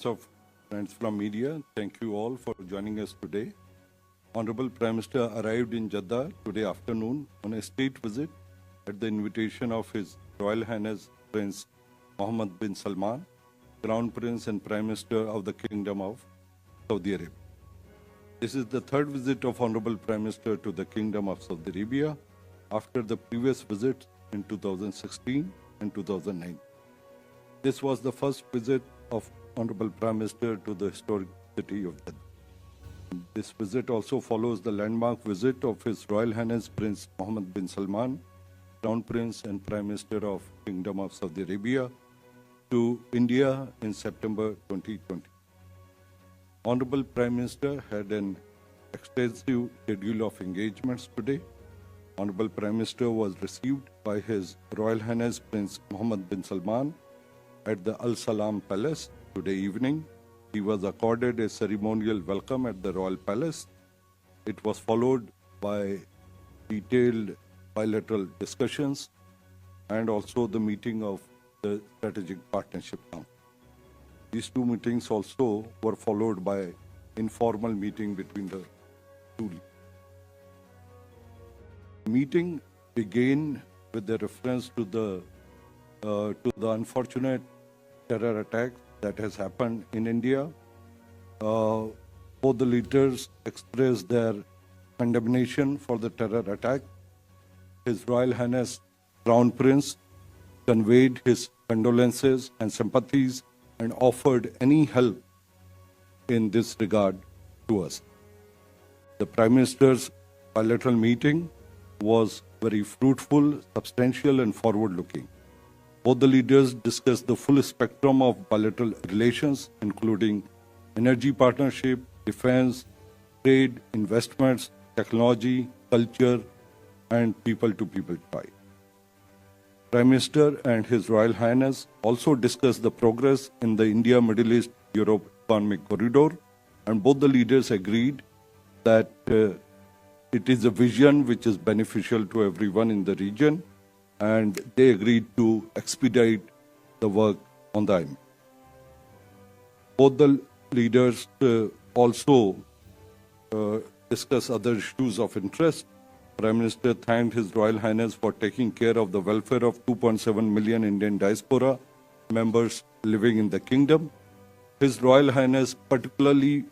of friends from media, thank you all for joining us today. Honorable Prime Minister arrived in Jeddah today afternoon on a state visit at the invitation of His Royal Highness Prince Mohammed bin Salman, Crown Prince and Prime Minister of the Kingdom of Saudi Arabia. This is the third visit of Honorable Prime Minister to the Kingdom of Saudi Arabia after the previous visit in 2016 and 2009. This was the first visit of Honorable Prime Minister to the historic city of Jeddah. This visit also follows the landmark visit of His Royal Highness Prince Mohammed bin Salman, Crown Prince and Prime Minister of Kingdom of Saudi Arabia, to India in September 2020. Honorable Prime Minister had an extensive schedule of engagements today. Honorable Prime Minister was received by His Royal Highness Prince Mohammed bin Salman at the Al Salam Palace today evening. He was accorded a ceremonial welcome at the Royal Palace. It was followed by detailed bilateral discussions and also the meeting of the Strategic Partnership Council. These two meetings also were followed by informal meeting between the two leaders. The meeting began with the reference to the unfortunate terror attack that has happened in India. Both the leaders expressed their condemnation for the terror attack. His Royal Highness Crown Prince conveyed his condolences and sympathies and offered any help in this regard to us. The Prime Minister's bilateral meeting was very fruitful, substantial and forward-looking. Both the leaders discussed the full spectrum of bilateral relations, including energy partnership, defense, trade, investments, technology, culture, and people-to-people ties. Prime Minister and His Royal Highness also discussed the progress in the India-Middle East-Europe Economic Corridor, and both the leaders agreed that it is a vision which is beneficial to everyone in the region, and they agreed to expedite the work on the MEA. Both the leaders also discussed other issues of interest. Prime Minister thanked His Royal Highness for taking care of the welfare of 2.7 million Indian diaspora members living in the kingdom. His Royal Highness particularly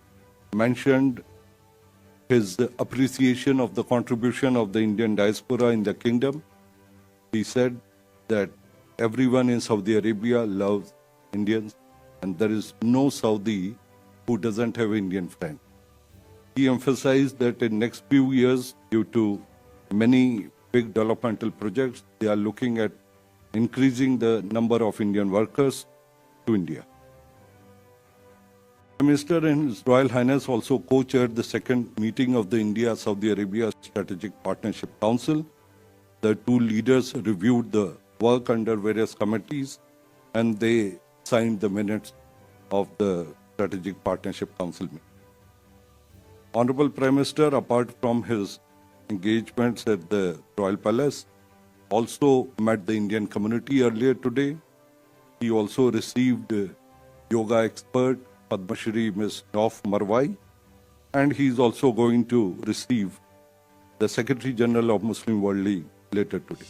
mentioned his appreciation of the contribution of the Indian diaspora in the kingdom. He said that everyone in Saudi Arabia loves Indians and there is no Saudi who doesn't have Indian friends. He emphasized that in next few years, due to many big developmental projects, they are looking at increasing the number of Indian workers to India. Prime Minister and His Royal Highness also co-chaired the second meeting of the India-Saudi Arabia Strategic Partnership Council. The two leaders reviewed the work under various committees and they signed the minutes of the Strategic Partnership Council meeting. Honorable Prime Minister, apart from his engagements at the Royal Palace, also met the Indian community earlier today. He also received yoga expert Padma Shri Ms. Nauf Marwai, and he is also going to receive the Secretary General of Muslim World League later today.